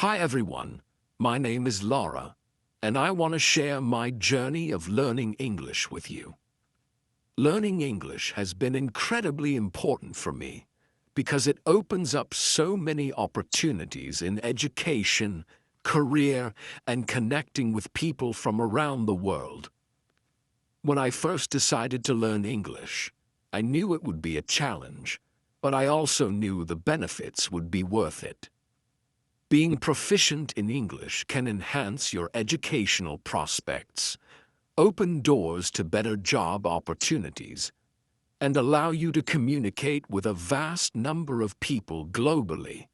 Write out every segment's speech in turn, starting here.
Hi everyone, my name is Laura, and I want to share my journey of learning English with you. Learning English has been incredibly important for me because it opens up so many opportunities in education, career, and connecting with people from around the world. When I first decided to learn English, I knew it would be a challenge, but I also knew the benefits would be worth it. Being proficient in English can enhance your educational prospects, open doors to better job opportunities, and allow you to communicate with a vast number of people globally.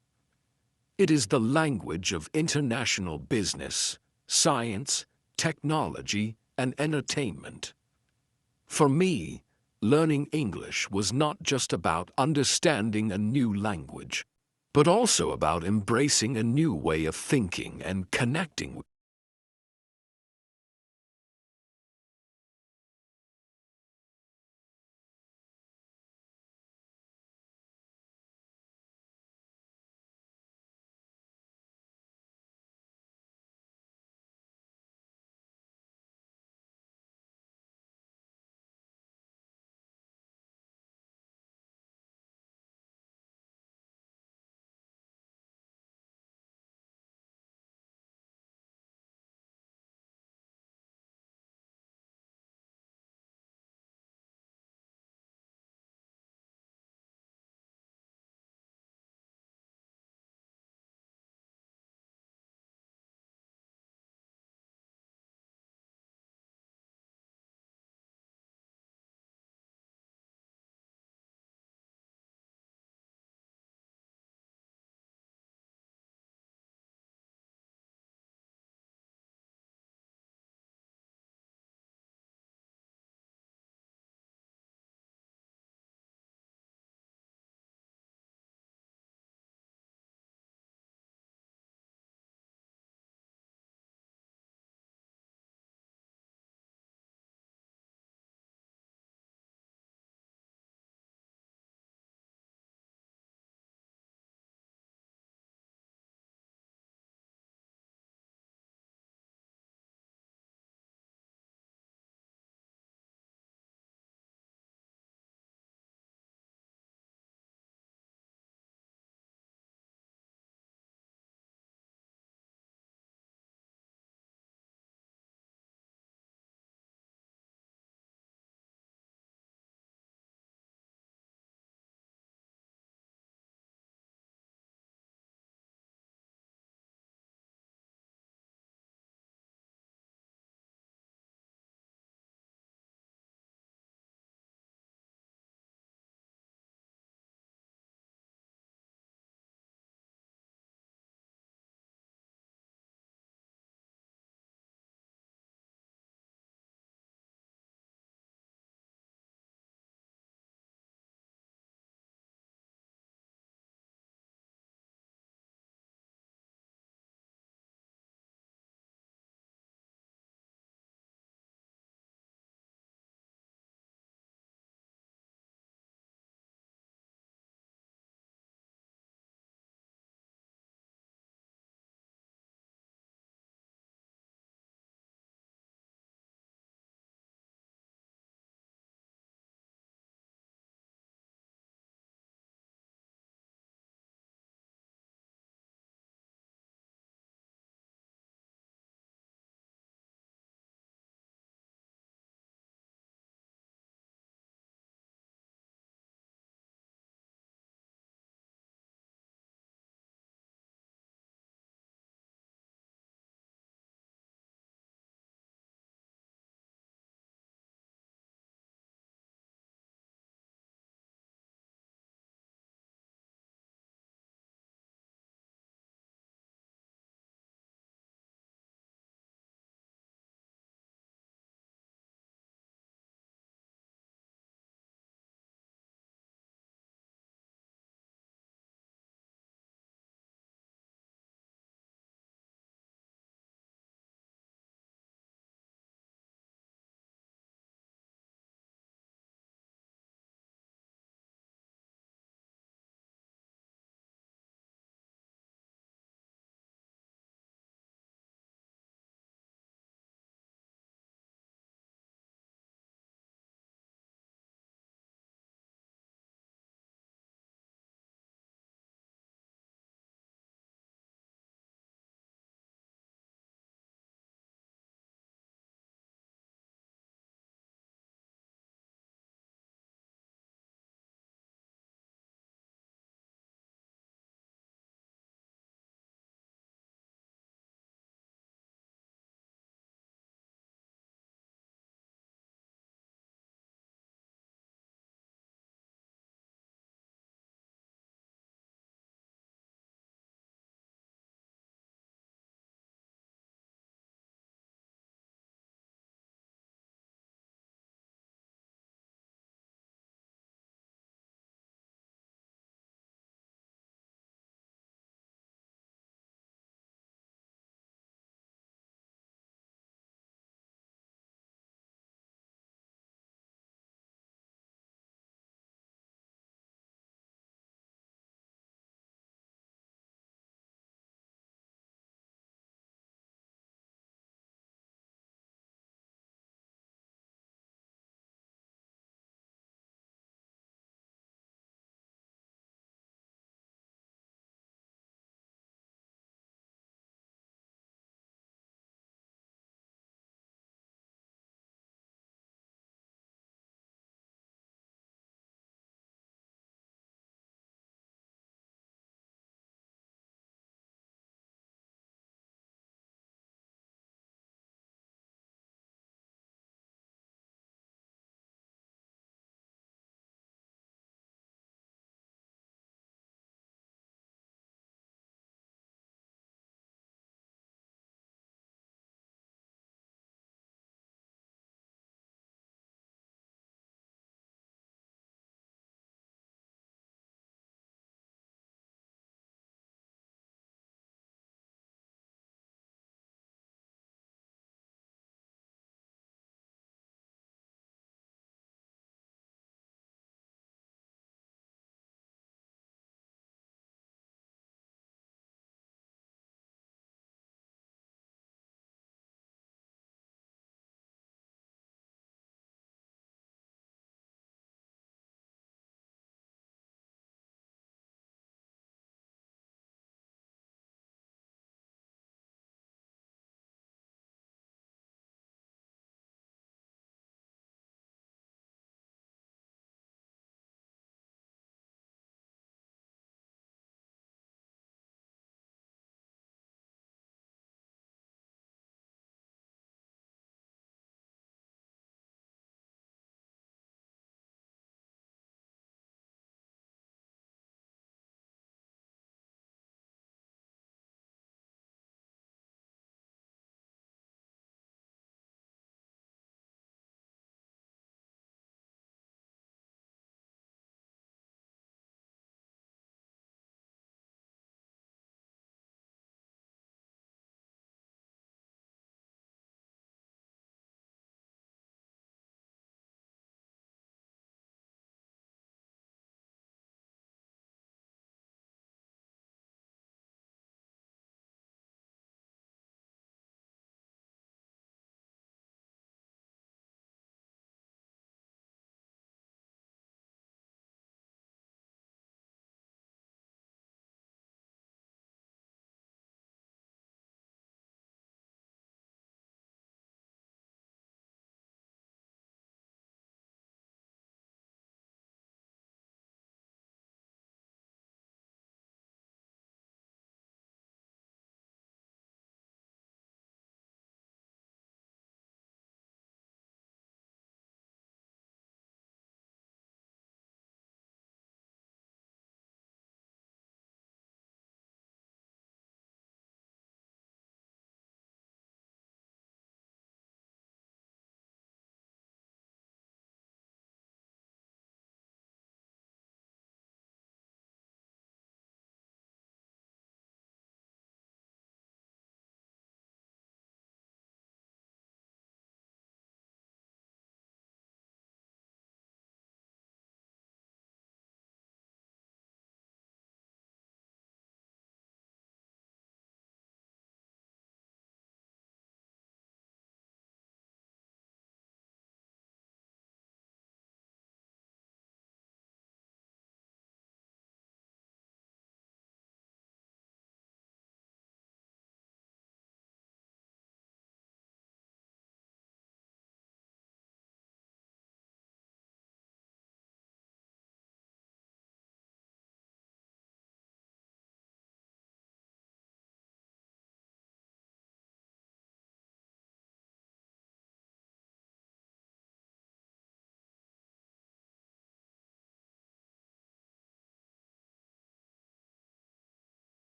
It is the language of international business, science, technology, and entertainment. For me, learning English was not just about understanding a new language, but also about embracing a new way of thinking and connecting with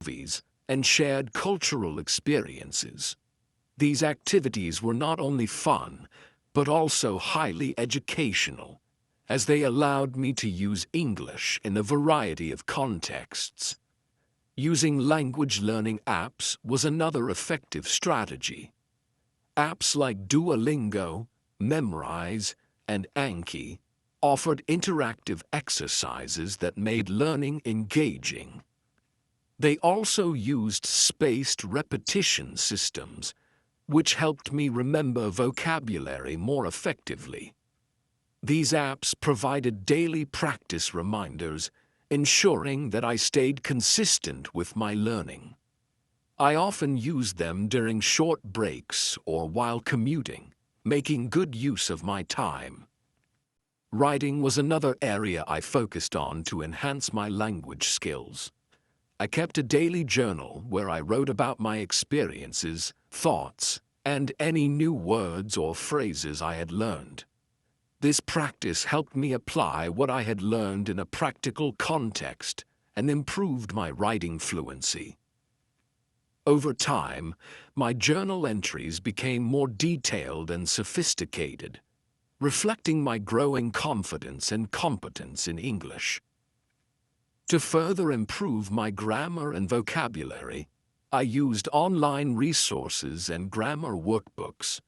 movies, and shared cultural experiences. These activities were not only fun, but also highly educational, as they allowed me to use English in a variety of contexts. Using language learning apps was another effective strategy. Apps like Duolingo, Memrise, and Anki offered interactive exercises that made learning engaging. They also used spaced repetition systems, which helped me remember vocabulary more effectively. These apps provided daily practice reminders, ensuring that I stayed consistent with my learning. I often used them during short breaks or while commuting, making good use of my time. Writing was another area I focused on to enhance my language skills. I kept a daily journal where I wrote about my experiences, thoughts, and any new words or phrases I had learned. This practice helped me apply what I had learned in a practical context and improved my writing fluency. Over time, my journal entries became more detailed and sophisticated, reflecting my growing confidence and competence in English. To further improve my grammar and vocabulary, I used online resources and grammar workbooks.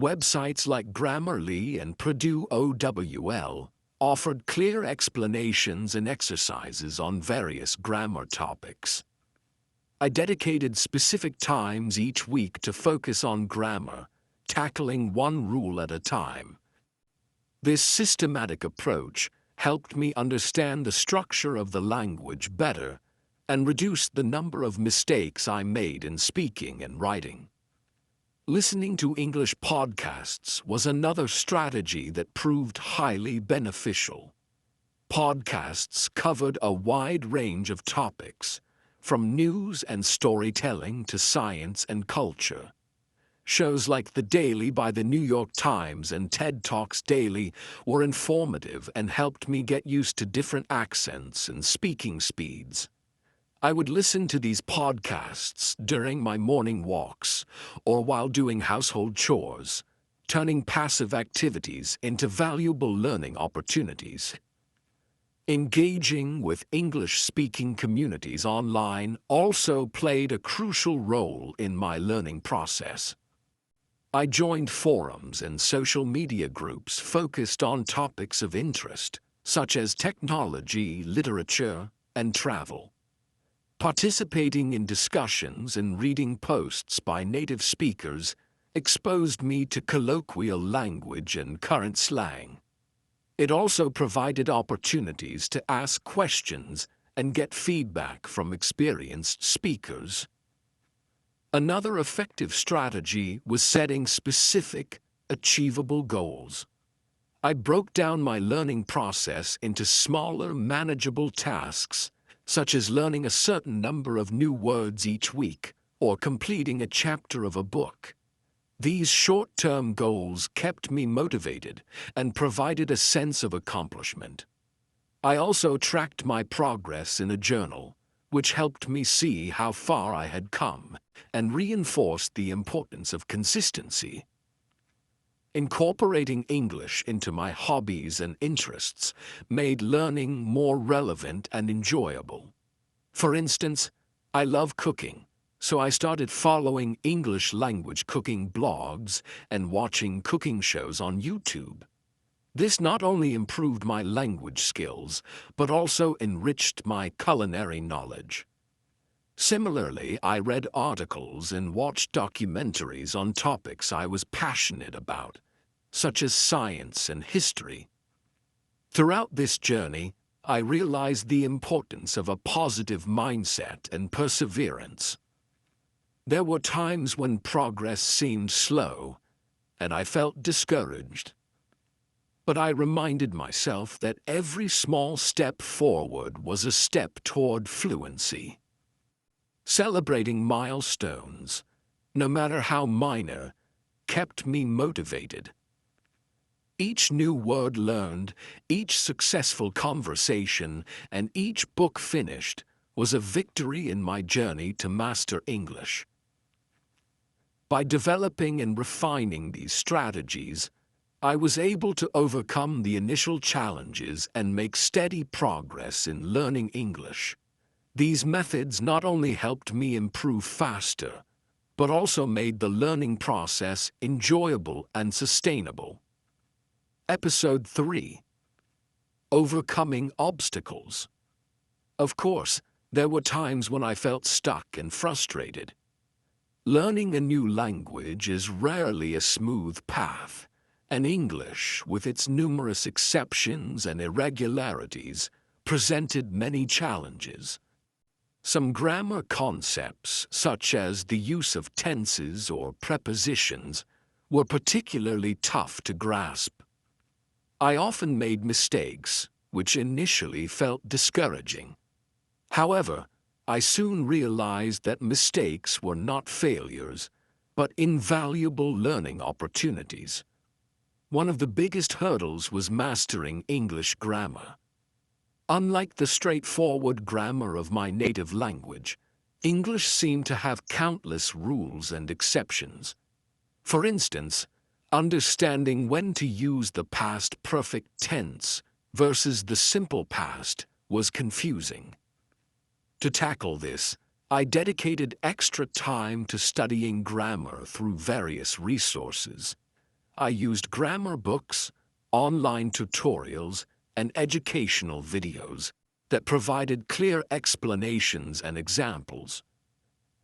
Websites like Grammarly and Purdue OWL offered clear explanations and exercises on various grammar topics. I dedicated specific times each week to focus on grammar, tackling one rule at a time. This systematic approach helped me understand the structure of the language better and reduced the number of mistakes I made in speaking and writing. Listening to English podcasts was another strategy that proved highly beneficial. Podcasts covered a wide range of topics, from news and storytelling to science and culture. Shows like The Daily by the New York Times and TED Talks Daily were informative and helped me get used to different accents and speaking speeds. I would listen to these podcasts during my morning walks or while doing household chores, turning passive activities into valuable learning opportunities. Engaging with English-speaking communities online also played a crucial role in my learning process. I joined forums and social media groups focused on topics of interest, such as technology, literature, and travel. Participating in discussions and reading posts by native speakers exposed me to colloquial language and current slang. It also provided opportunities to ask questions and get feedback from experienced speakers. Another effective strategy was setting specific, achievable goals. I broke down my learning process into smaller, manageable tasks, such as learning a certain number of new words each week or completing a chapter of a book. These short-term goals kept me motivated and provided a sense of accomplishment. I also tracked my progress in a journal, which helped me see how far I had come and reinforced the importance of consistency. Incorporating English into my hobbies and interests made learning more relevant and enjoyable. For instance, I love cooking, so I started following English language cooking blogs and watching cooking shows on YouTube. This not only improved my language skills, but also enriched my culinary knowledge. Similarly, I read articles and watched documentaries on topics I was passionate about, such as science and history. Throughout this journey, I realized the importance of a positive mindset and perseverance. There were times when progress seemed slow, and I felt discouraged. But I reminded myself that every small step forward was a step toward fluency. Celebrating milestones, no matter how minor, kept me motivated. Each new word learned, each successful conversation, and each book finished was a victory in my journey to master English. By developing and refining these strategies, I was able to overcome the initial challenges and make steady progress in learning English. These methods not only helped me improve faster, but also made the learning process enjoyable and sustainable. Episode 3: Overcoming Obstacles. Of course, there were times when I felt stuck and frustrated. Learning a new language is rarely a smooth path, and English, with its numerous exceptions and irregularities, presented many challenges. Some grammar concepts, such as the use of tenses or prepositions, were particularly tough to grasp. I often made mistakes, which initially felt discouraging. However, I soon realized that mistakes were not failures, but invaluable learning opportunities. One of the biggest hurdles was mastering English grammar. Unlike the straightforward grammar of my native language, English seemed to have countless rules and exceptions. For instance, understanding when to use the past perfect tense versus the simple past was confusing. To tackle this, I dedicated extra time to studying grammar through various resources. I used grammar books, online tutorials, and educational videos that provided clear explanations and examples.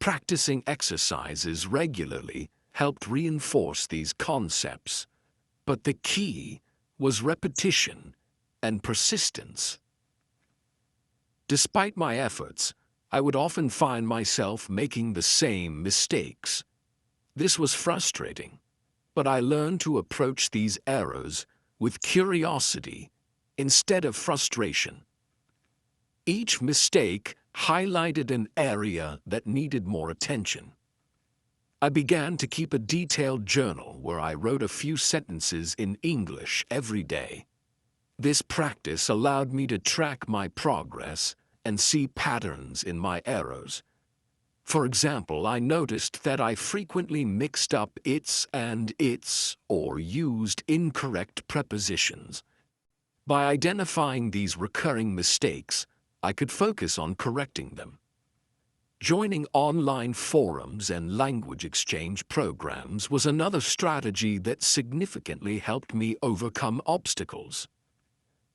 Practicing exercises regularly helped reinforce these concepts, but the key was repetition and persistence. Despite my efforts, I would often find myself making the same mistakes. This was frustrating, but I learned to approach these errors with curiosity instead of frustration. Each mistake highlighted an area that needed more attention. I began to keep a detailed journal where I wrote a few sentences in English every day. This practice allowed me to track my progress and see patterns in my errors. For example, I noticed that I frequently mixed up its and its or used incorrect prepositions. By identifying these recurring mistakes, I could focus on correcting them. Joining online forums and language exchange programs was another strategy that significantly helped me overcome obstacles.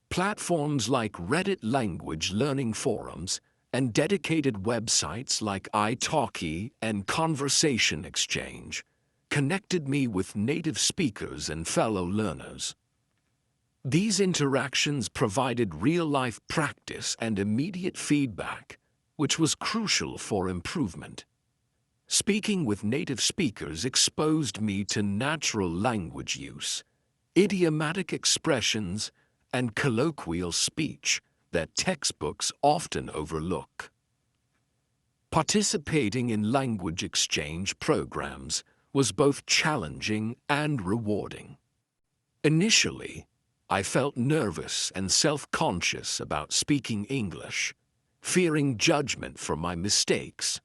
Platforms like Reddit language learning forums and dedicated websites like italki and Conversation Exchange connected me with native speakers and fellow learners. These interactions provided real-life practice and immediate feedback, which was crucial for improvement. Speaking with native speakers exposed me to natural language use, idiomatic expressions, and colloquial speech that textbooks often overlook. Participating in language exchange programs was both challenging and rewarding. Initially, I felt nervous and self-conscious about speaking English, fearing judgment for my mistakes.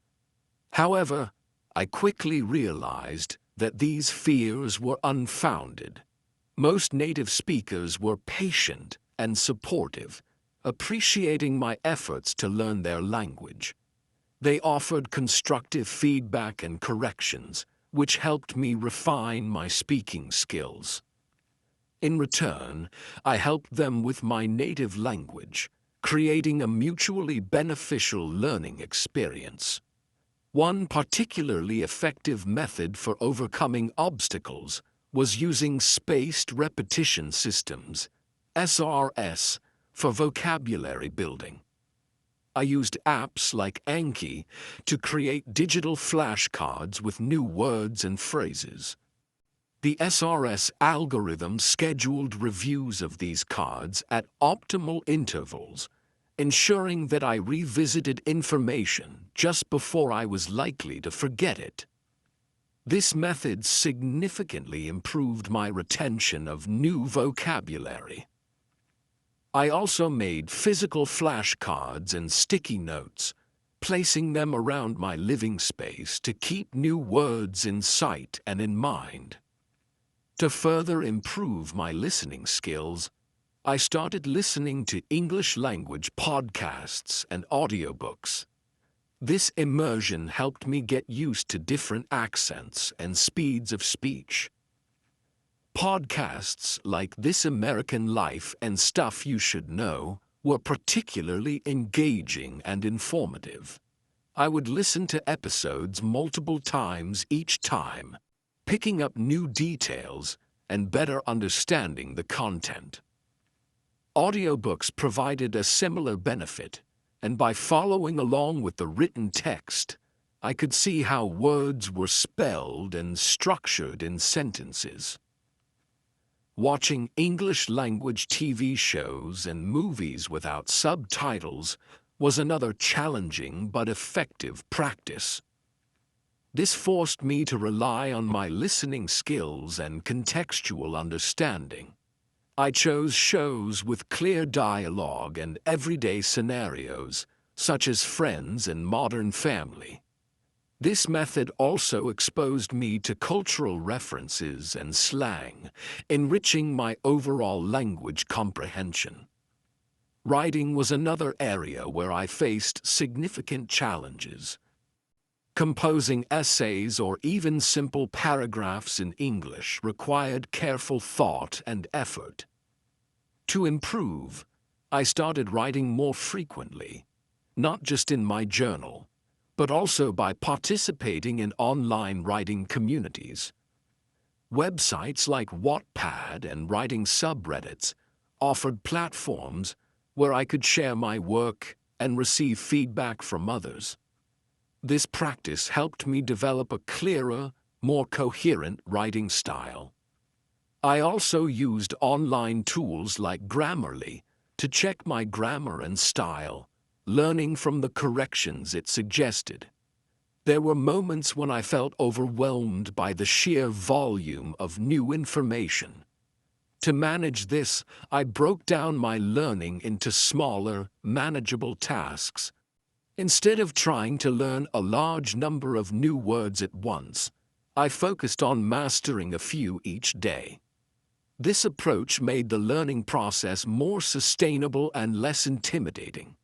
However, I quickly realized that these fears were unfounded. Most native speakers were patient and supportive, appreciating my efforts to learn their language. They offered constructive feedback and corrections, which helped me refine my speaking skills. In return, I helped them with my native language, creating a mutually beneficial learning experience. One particularly effective method for overcoming obstacles was using spaced repetition systems, SRS, for vocabulary building. I used apps like Anki to create digital flashcards with new words and phrases. The SRS algorithm scheduled reviews of these cards at optimal intervals, ensuring that I revisited information just before I was likely to forget it. This method significantly improved my retention of new vocabulary. I also made physical flashcards and sticky notes, placing them around my living space to keep new words in sight and in mind. To further improve my listening skills, I started listening to English language podcasts and audiobooks. This immersion helped me get used to different accents and speeds of speech. Podcasts like This American Life and Stuff You Should Know were particularly engaging and informative. I would listen to episodes multiple times each time, picking up new details and better understanding the content. Audiobooks provided a similar benefit, and by following along with the written text, I could see how words were spelled and structured in sentences. Watching English language TV shows and movies without subtitles was another challenging but effective practice. This forced me to rely on my listening skills and contextual understanding. I chose shows with clear dialogue and everyday scenarios, such as Friends and Modern Family. This method also exposed me to cultural references and slang, enriching my overall language comprehension. Writing was another area where I faced significant challenges. Composing essays or even simple paragraphs in English required careful thought and effort. To improve, I started writing more frequently, not just in my journal, but also by participating in online writing communities. Websites like Wattpad and writing subreddits offered platforms where I could share my work and receive feedback from others. This practice helped me develop a clearer, more coherent writing style. I also used online tools like Grammarly to check my grammar and style, learning from the corrections it suggested. There were moments when I felt overwhelmed by the sheer volume of new information. To manage this, I broke down my learning into smaller, manageable tasks. Instead of trying to learn a large number of new words at once, I focused on mastering a few each day. This approach made the learning process more sustainable and less intimidating.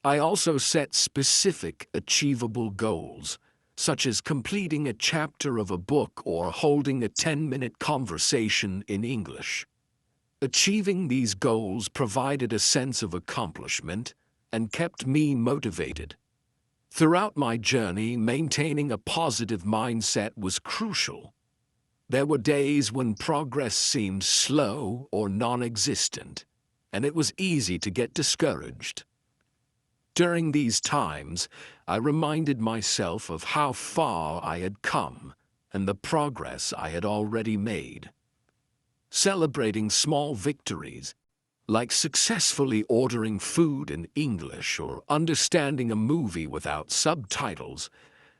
I also set specific, achievable goals, such as completing a chapter of a book or holding a 10-minute conversation in English. Achieving these goals provided a sense of accomplishment and kept me motivated. Throughout my journey, maintaining a positive mindset was crucial. There were days when progress seemed slow or non-existent, and it was easy to get discouraged. During these times, I reminded myself of how far I had come and the progress I had already made. Celebrating small victories, like successfully ordering food in English or understanding a movie without subtitles,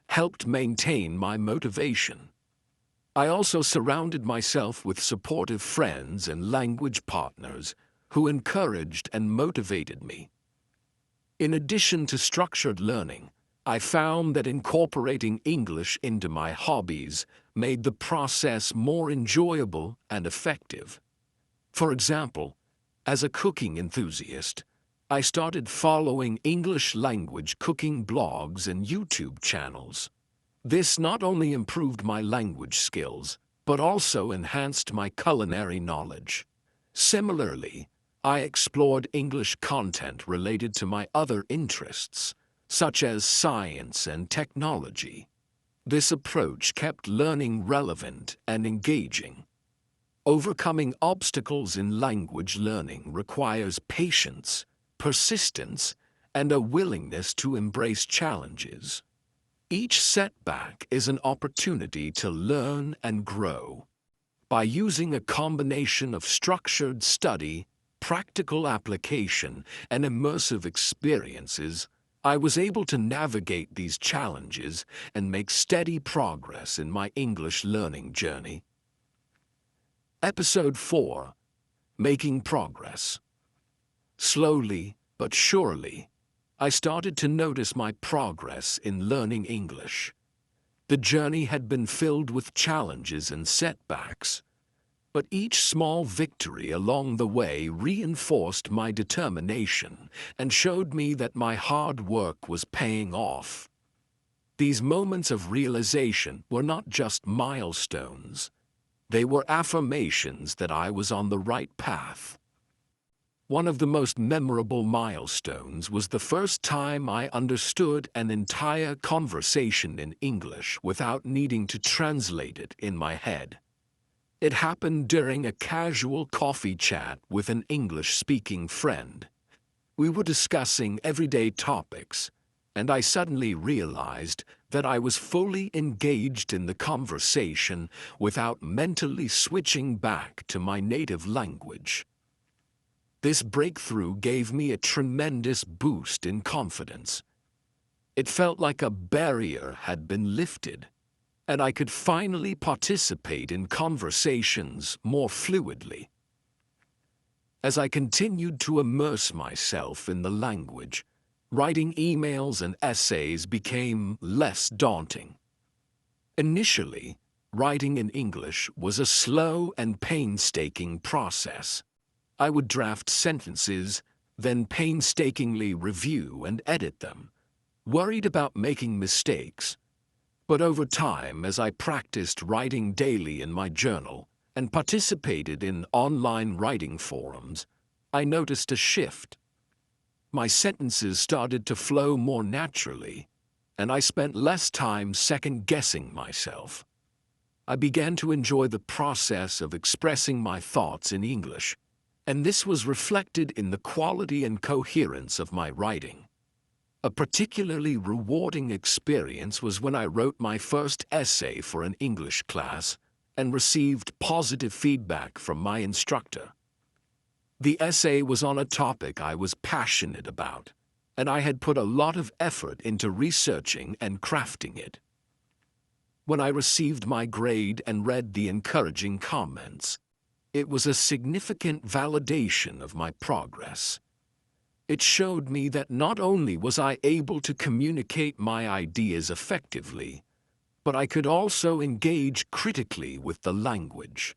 helped maintain my motivation. I also surrounded myself with supportive friends and language partners who encouraged and motivated me. In addition to structured learning, I found that incorporating English into my hobbies made the process more enjoyable and effective. For example, as a cooking enthusiast, I started following English language cooking blogs and YouTube channels. This not only improved my language skills, but also enhanced my culinary knowledge. Similarly, I explored English content related to my other interests, such as science and technology. This approach kept learning relevant and engaging. Overcoming obstacles in language learning requires patience, persistence, and a willingness to embrace challenges. Each setback is an opportunity to learn and grow. By using a combination of structured study, practical application, and immersive experiences, I was able to navigate these challenges and make steady progress in my English learning journey. Episode 4. Making Progress. Slowly but surely, I started to notice my progress in learning English. The journey had been filled with challenges and setbacks, but each small victory along the way reinforced my determination and showed me that my hard work was paying off. These moments of realization were not just milestones. They were affirmations that I was on the right path. One of the most memorable milestones was the first time I understood an entire conversation in English without needing to translate it in my head. It happened during a casual coffee chat with an English-speaking friend. We were discussing everyday topics, and I suddenly realized that I was fully engaged in the conversation without mentally switching back to my native language. This breakthrough gave me a tremendous boost in confidence. It felt like a barrier had been lifted, and I could finally participate in conversations more fluidly. As I continued to immerse myself in the language, writing emails and essays became less daunting. Initially, writing in English was a slow and painstaking process. I would draft sentences, then painstakingly review and edit them, worried about making mistakes. But over time, as I practiced writing daily in my journal and participated in online writing forums, I noticed a shift. My sentences started to flow more naturally, and I spent less time second-guessing myself. I began to enjoy the process of expressing my thoughts in English, and this was reflected in the quality and coherence of my writing. A particularly rewarding experience was when I wrote my first essay for an English class and received positive feedback from my instructor. The essay was on a topic I was passionate about, and I had put a lot of effort into researching and crafting it. When I received my grade and read the encouraging comments, it was a significant validation of my progress. It showed me that not only was I able to communicate my ideas effectively, but I could also engage critically with the language.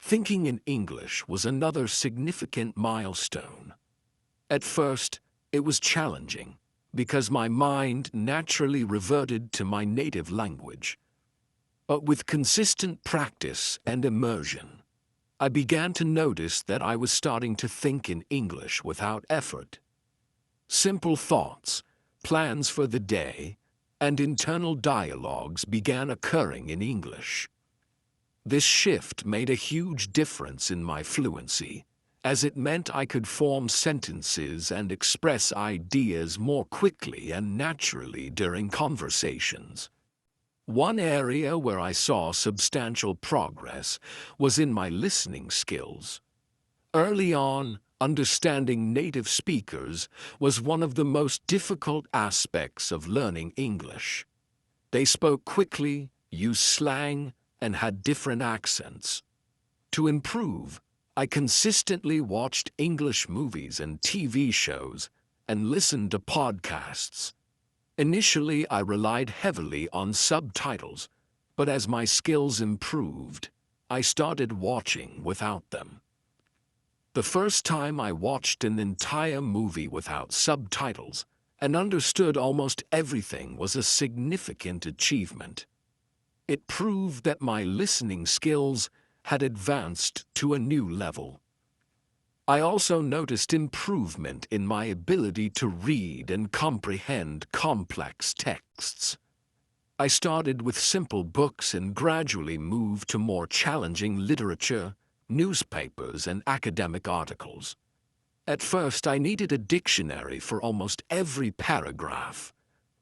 Thinking in English was another significant milestone. At first, it was challenging because my mind naturally reverted to my native language. But with consistent practice and immersion, I began to notice that I was starting to think in English without effort. Simple thoughts, plans for the day, and internal dialogues began occurring in English. This shift made a huge difference in my fluency, as it meant I could form sentences and express ideas more quickly and naturally during conversations. One area where I saw substantial progress was in my listening skills. Early on, understanding native speakers was one of the most difficult aspects of learning English. They spoke quickly, used slang, and had different accents. To improve, I consistently watched English movies and TV shows and listened to podcasts. Initially, I relied heavily on subtitles, but as my skills improved, I started watching without them. The first time I watched an entire movie without subtitles and understood almost everything was a significant achievement. It proved that my listening skills had advanced to a new level. I also noticed improvement in my ability to read and comprehend complex texts. I started with simple books and gradually moved to more challenging literature, newspapers, and academic articles. At first, I needed a dictionary for almost every paragraph,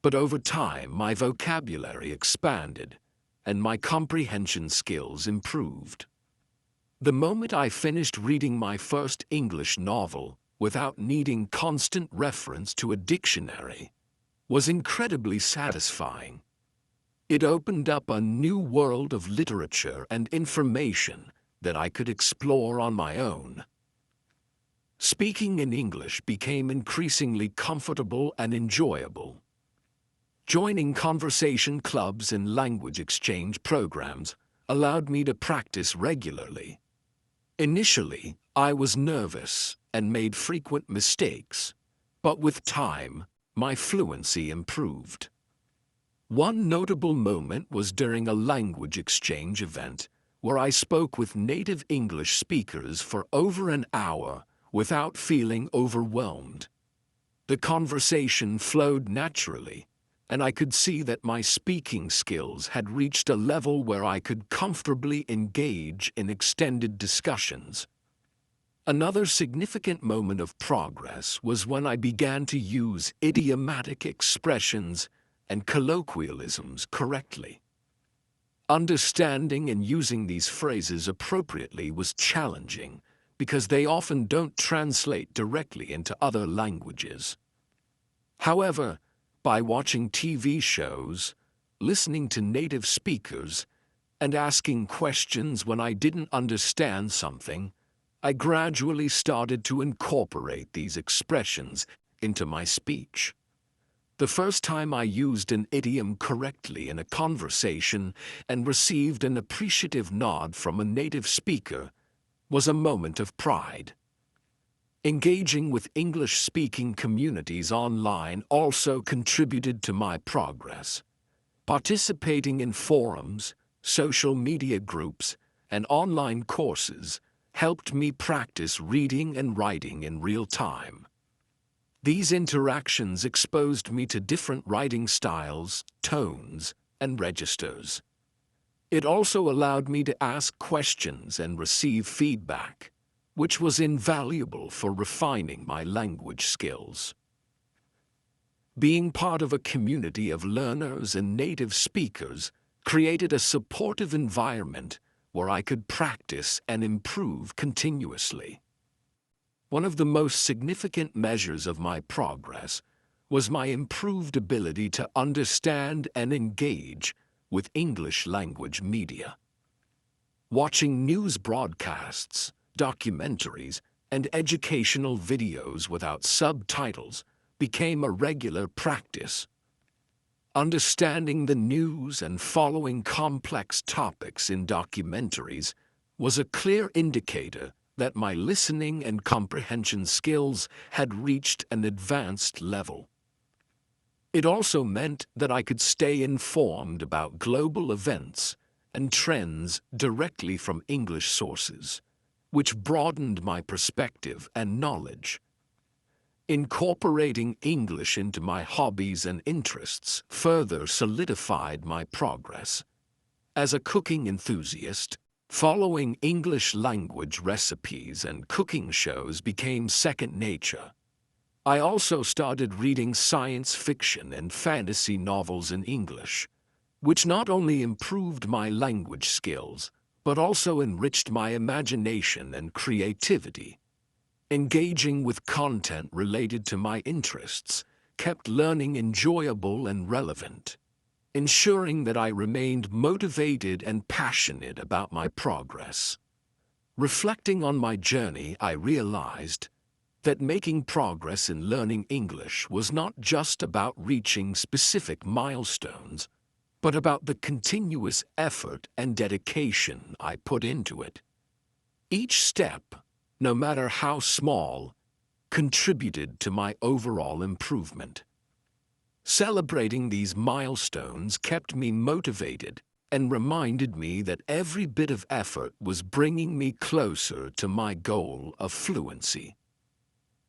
but over time my vocabulary expanded and my comprehension skills improved. The moment I finished reading my first English novel without needing constant reference to a dictionary was incredibly satisfying. It opened up a new world of literature and information that I could explore on my own. speaking in English became increasingly comfortable and enjoyable. Joining conversation clubs and language exchange programs allowed me to practice regularly. Initially, I was nervous and made frequent mistakes, but with time, my fluency improved. One notable moment was during a language exchange event where I spoke with native English speakers for over an hour without feeling overwhelmed. The conversation flowed naturally, and I could see that my speaking skills had reached a level where I could comfortably engage in extended discussions. Another significant moment of progress was when I began to use idiomatic expressions and colloquialisms correctly. Understanding and using these phrases appropriately was challenging because they often don't translate directly into other languages. However, by watching TV shows, listening to native speakers, and asking questions when I didn't understand something, I gradually started to incorporate these expressions into my speech. The first time I used an idiom correctly in a conversation and received an appreciative nod from a native speaker was a moment of pride. Engaging with English-speaking communities online also contributed to my progress. Participating in forums, social media groups, and online courses helped me practice reading and writing in real time. These interactions exposed me to different writing styles, tones, and registers. It also allowed me to ask questions and receive feedback, which was invaluable for refining my language skills. Being part of a community of learners and native speakers created a supportive environment where I could practice and improve continuously. One of the most significant measures of my progress was my improved ability to understand and engage with English language media. Watching news broadcasts, documentaries, and educational videos without subtitles became a regular practice. Understanding the news and following complex topics in documentaries was a clear indicator that my listening and comprehension skills had reached an advanced level. It also meant that I could stay informed about global events and trends directly from English sources, which broadened my perspective and knowledge. Incorporating English into my hobbies and interests further solidified my progress. As a cooking enthusiast, following English language recipes and cooking shows became second nature. I also started reading science fiction and fantasy novels in English, which not only improved my language skills, but also enriched my imagination and creativity. Engaging with content related to my interests kept learning enjoyable and relevant, ensuring that I remained motivated and passionate about my progress. Reflecting on my journey, I realized that making progress in learning English was not just about reaching specific milestones, but about the continuous effort and dedication I put into it. Each step, no matter how small, contributed to my overall improvement. Celebrating these milestones kept me motivated and reminded me that every bit of effort was bringing me closer to my goal of fluency.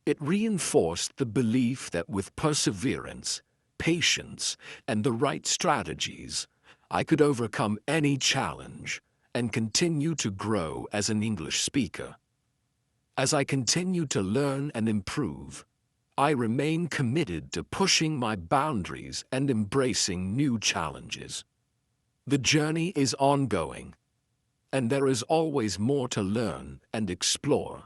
It reinforced the belief that with perseverance, patience, and the right strategies, I could overcome any challenge and continue to grow as an English speaker. As I continue to learn and improve, I remain committed to pushing my boundaries and embracing new challenges. The journey is ongoing, and there is always more to learn and explore.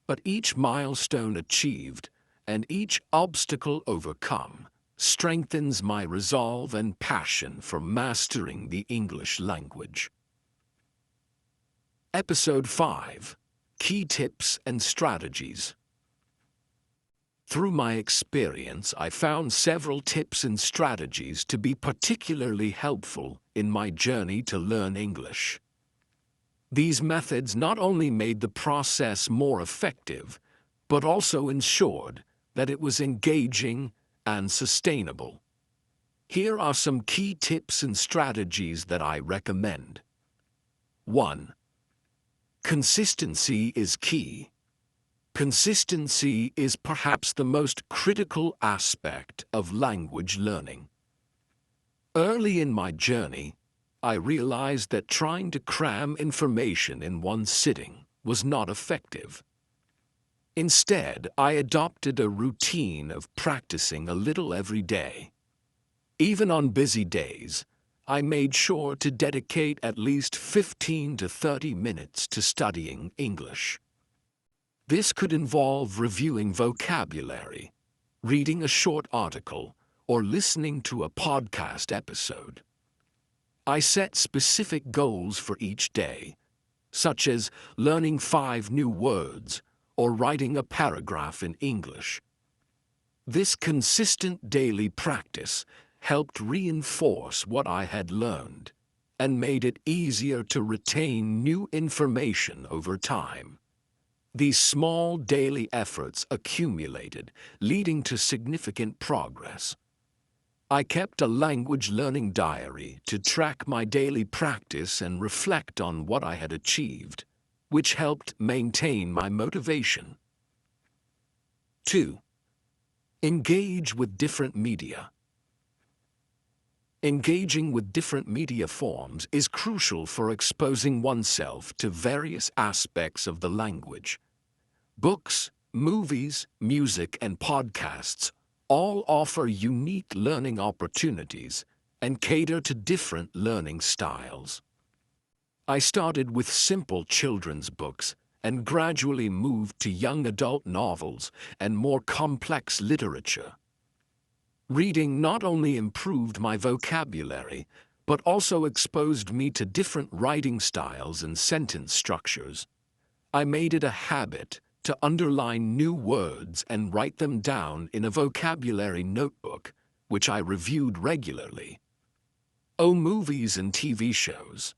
But each milestone achieved and each obstacle overcome strengthens my resolve and passion for mastering the English language. Episode 5. key tips and strategies. Through my experience, I found several tips and strategies to be particularly helpful in my journey to learn English. These methods not only made the process more effective, but also ensured that it was engaging and sustainable. Here are some key tips and strategies that I recommend. 1. Consistency is key. Consistency is perhaps the most critical aspect of language learning. Early in my journey, I realized that trying to cram information in one sitting was not effective. Instead, I adopted a routine of practicing a little every day. Even on busy days, I made sure to dedicate at least 15 to 30 minutes to studying English. This could involve reviewing vocabulary, reading a short article, or listening to a podcast episode. I set specific goals for each day, such as learning 5 new words or writing a paragraph in English. This consistent daily practice helped reinforce what I had learned and made it easier to retain new information over time. These small daily efforts accumulated, leading to significant progress. I kept a language learning diary to track my daily practice and reflect on what I had achieved, which helped maintain my motivation. 2. Engage with different media. Engaging with different media forms is crucial for exposing oneself to various aspects of the language. Books, movies, music, and podcasts all offer unique learning opportunities and cater to different learning styles. I started with simple children's books and gradually moved to young adult novels and more complex literature. Reading not only improved my vocabulary, but also exposed me to different writing styles and sentence structures. I made it a habit to underline new words and write them down in a vocabulary notebook, which I reviewed regularly. Movies and TV shows.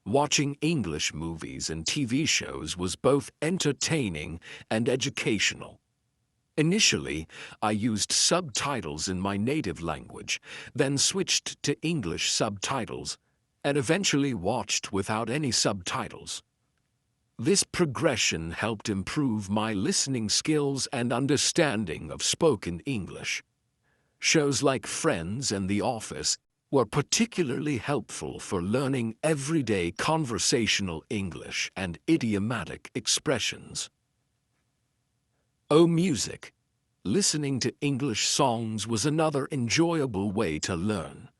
Watching English movies and TV shows was both entertaining and educational. Initially, I used subtitles in my native language, then switched to English subtitles, and eventually watched without any subtitles. This progression helped improve my listening skills and understanding of spoken English. Shows like Friends and The Office were particularly helpful for learning everyday conversational English and idiomatic expressions. Music. Listening to English songs was another enjoyable way to learn.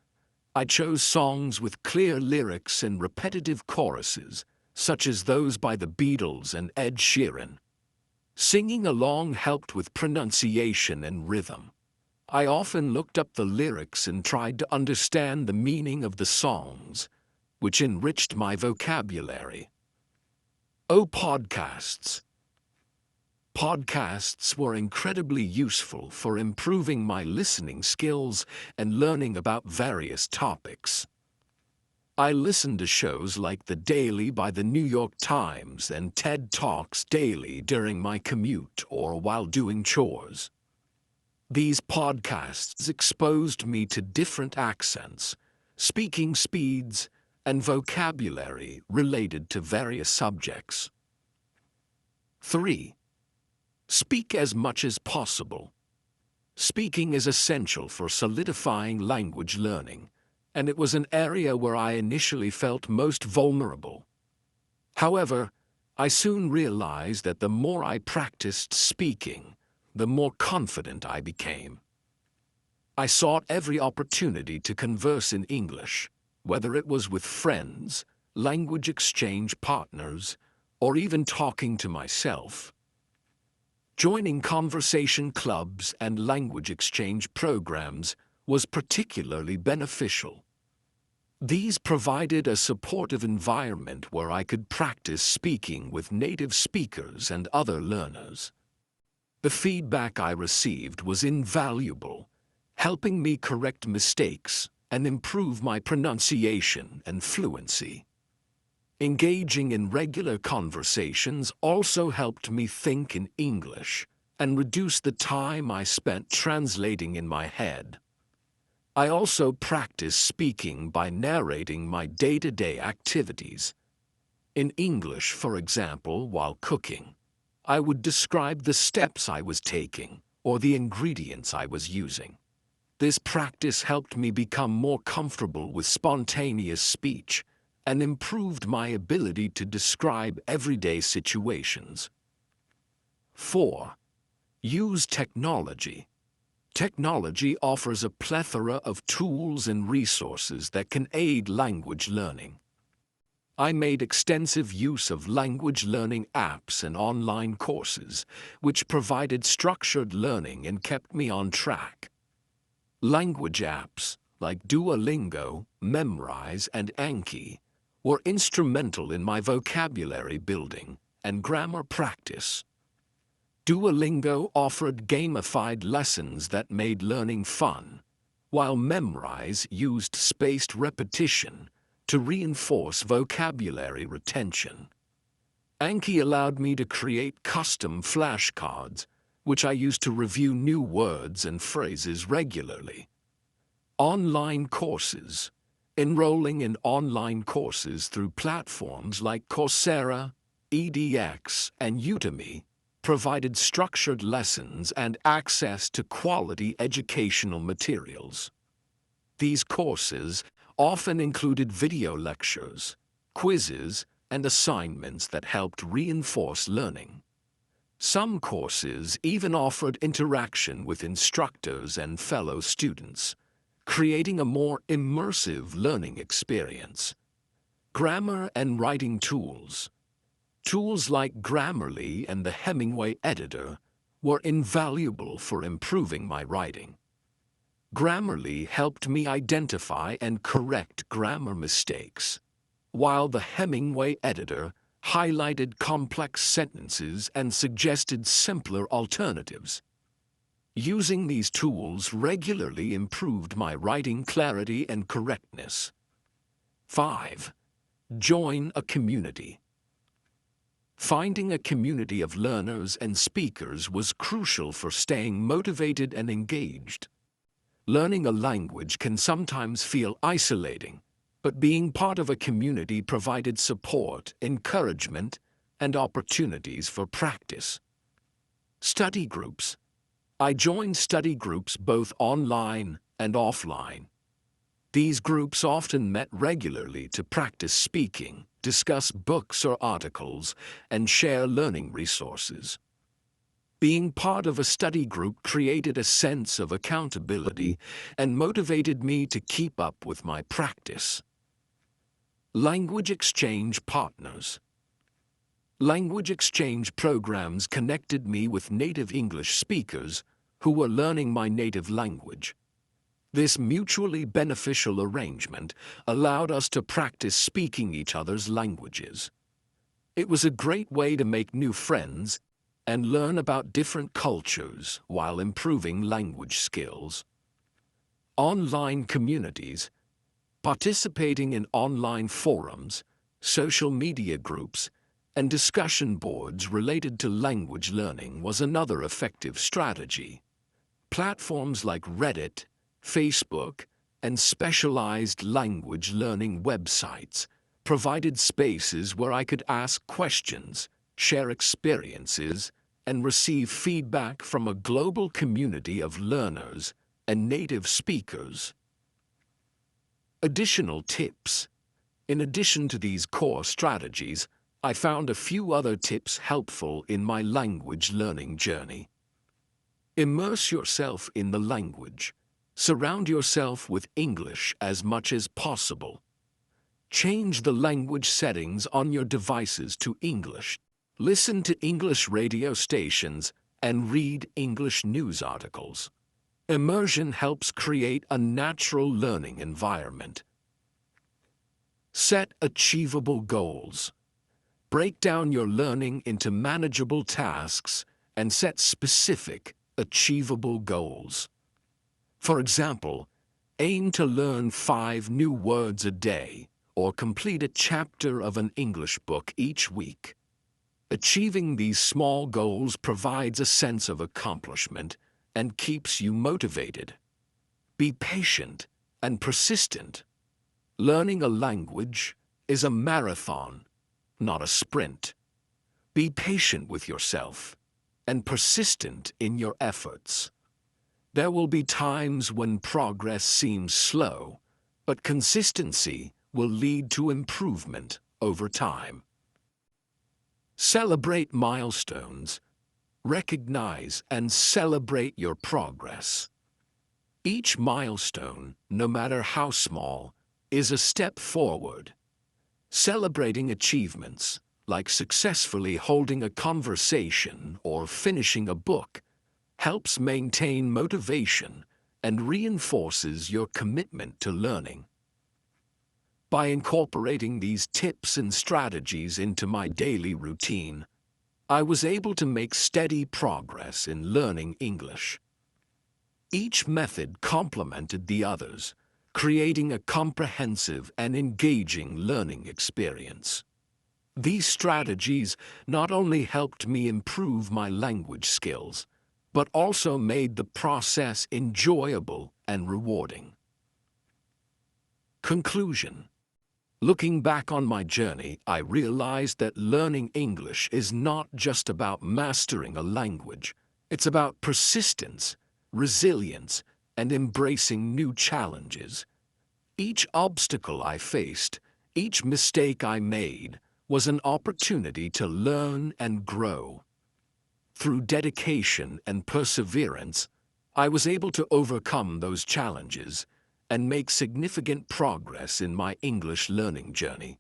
I chose songs with clear lyrics and repetitive choruses, such as those by the Beatles and Ed Sheeran. Singing along helped with pronunciation and rhythm. I often looked up the lyrics and tried to understand the meaning of the songs, which enriched my vocabulary. Podcasts. Podcasts were incredibly useful for improving my listening skills and learning about various topics. I listened to shows like The Daily by the New York Times and TED Talks daily during my commute or while doing chores. These podcasts exposed me to different accents, speaking speeds, and vocabulary related to various subjects. 3. Speak as much as possible. Speaking is essential for solidifying language learning, and it was an area where I initially felt most vulnerable. However, I soon realized that the more I practiced speaking, the more confident I became. I sought every opportunity to converse in English, whether it was with friends, language exchange partners, or even talking to myself. Joining conversation clubs and language exchange programs was particularly beneficial. These provided a supportive environment where I could practice speaking with native speakers and other learners. The feedback I received was invaluable, helping me correct mistakes and improve my pronunciation and fluency. Engaging in regular conversations also helped me think in English and reduce the time I spent translating in my head. I also practice speaking by narrating my day-to-day activities. In English, for example, while cooking, I would describe the steps I was taking or the ingredients I was using. This practice helped me become more comfortable with spontaneous speech and improved my ability to describe everyday situations. 4. Use technology. Technology offers a plethora of tools and resources that can aid language learning. I made extensive use of language learning apps and online courses, which provided structured learning and kept me on track. Language apps like Duolingo, Memrise, and Anki were instrumental in my vocabulary building and grammar practice. Duolingo offered gamified lessons that made learning fun, while Memrise used spaced repetition to reinforce vocabulary retention. Anki allowed me to create custom flashcards, which I used to review new words and phrases regularly. Online courses. Enrolling in online courses through platforms like Coursera, edX, and Udemy provided structured lessons and access to quality educational materials. These courses often included video lectures, quizzes, and assignments that helped reinforce learning. Some courses even offered interaction with instructors and fellow students, creating a more immersive learning experience. Grammar and writing tools. Tools like Grammarly and the Hemingway editor were invaluable for improving my writing. Grammarly helped me identify and correct grammar mistakes, while the Hemingway editor highlighted complex sentences and suggested simpler alternatives. Using these tools regularly improved my writing clarity and correctness. 5. Join a community. Finding a community of learners and speakers was crucial for staying motivated and engaged. Learning a language can sometimes feel isolating, but being part of a community provided support, encouragement, and opportunities for practice. Study groups. I joined study groups both online and offline. These groups often met regularly to practice speaking, discuss books or articles, and share learning resources. Being part of a study group created a sense of accountability and motivated me to keep up with my practice. Language exchange partners. Language exchange programs connected me with native English speakers who were learning my native language. This mutually beneficial arrangement allowed us to practice speaking each other's languages. It was a great way to make new friends and learn about different cultures while improving language skills. Online communities. Participating in online forums, social media groups, and discussion boards related to language learning was another effective strategy. Platforms like Reddit, Facebook, and specialized language learning websites provided spaces where I could ask questions, share experiences, and receive feedback from a global community of learners and native speakers. Additional tips. In addition to these core strategies, I found a few other tips helpful in my language learning journey. Immerse yourself in the language. Surround yourself with English as much as possible. Change the language settings on your devices to English. Listen to English radio stations and read English news articles. Immersion helps create a natural learning environment. Set achievable goals. Break down your learning into manageable tasks and set specific, achievable goals. For example, aim to learn 5 new words a day or complete a chapter of an English book each week. Achieving these small goals provides a sense of accomplishment and keeps you motivated. Be patient and persistent. Learning a language is a marathon, not a sprint. Be patient with yourself and persistent in your efforts. There will be times when progress seems slow, but consistency will lead to improvement over time. Celebrate milestones. Recognize and celebrate your progress. Each milestone, no matter how small, is a step forward. Celebrating achievements, like successfully holding a conversation or finishing a book, helps maintain motivation and reinforces your commitment to learning. By incorporating these tips and strategies into my daily routine, I was able to make steady progress in learning English. Each method complemented the others, creating a comprehensive and engaging learning experience. These strategies not only helped me improve my language skills, but also made the process enjoyable and rewarding. Conclusion. Looking back on my journey, I realized that learning English is not just about mastering a language. It's about persistence, resilience, and embracing new challenges. Each obstacle I faced, each mistake I made, was an opportunity to learn and grow. Through dedication and perseverance, I was able to overcome those challenges and make significant progress in my English learning journey.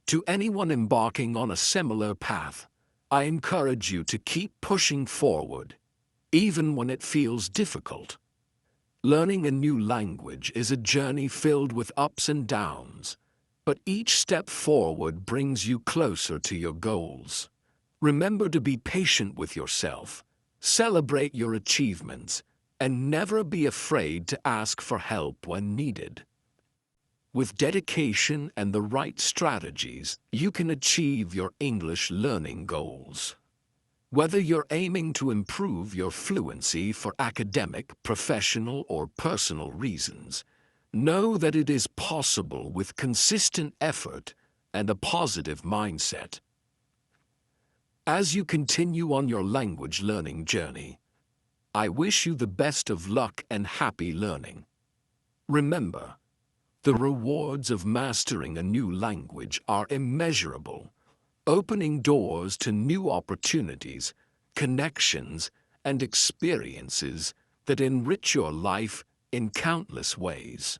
To anyone embarking on a similar path, I encourage you to keep pushing forward, even when it feels difficult. Learning a new language is a journey filled with ups and downs, but each step forward brings you closer to your goals. Remember to be patient with yourself, celebrate your achievements, and never be afraid to ask for help when needed. With dedication and the right strategies, you can achieve your English learning goals. Whether you're aiming to improve your fluency for academic, professional, or personal reasons, know that it is possible with consistent effort and a positive mindset. As you continue on your language learning journey, I wish you the best of luck and happy learning. Remember, the rewards of mastering a new language are immeasurable, opening doors to new opportunities, connections, and experiences that enrich your life in countless ways.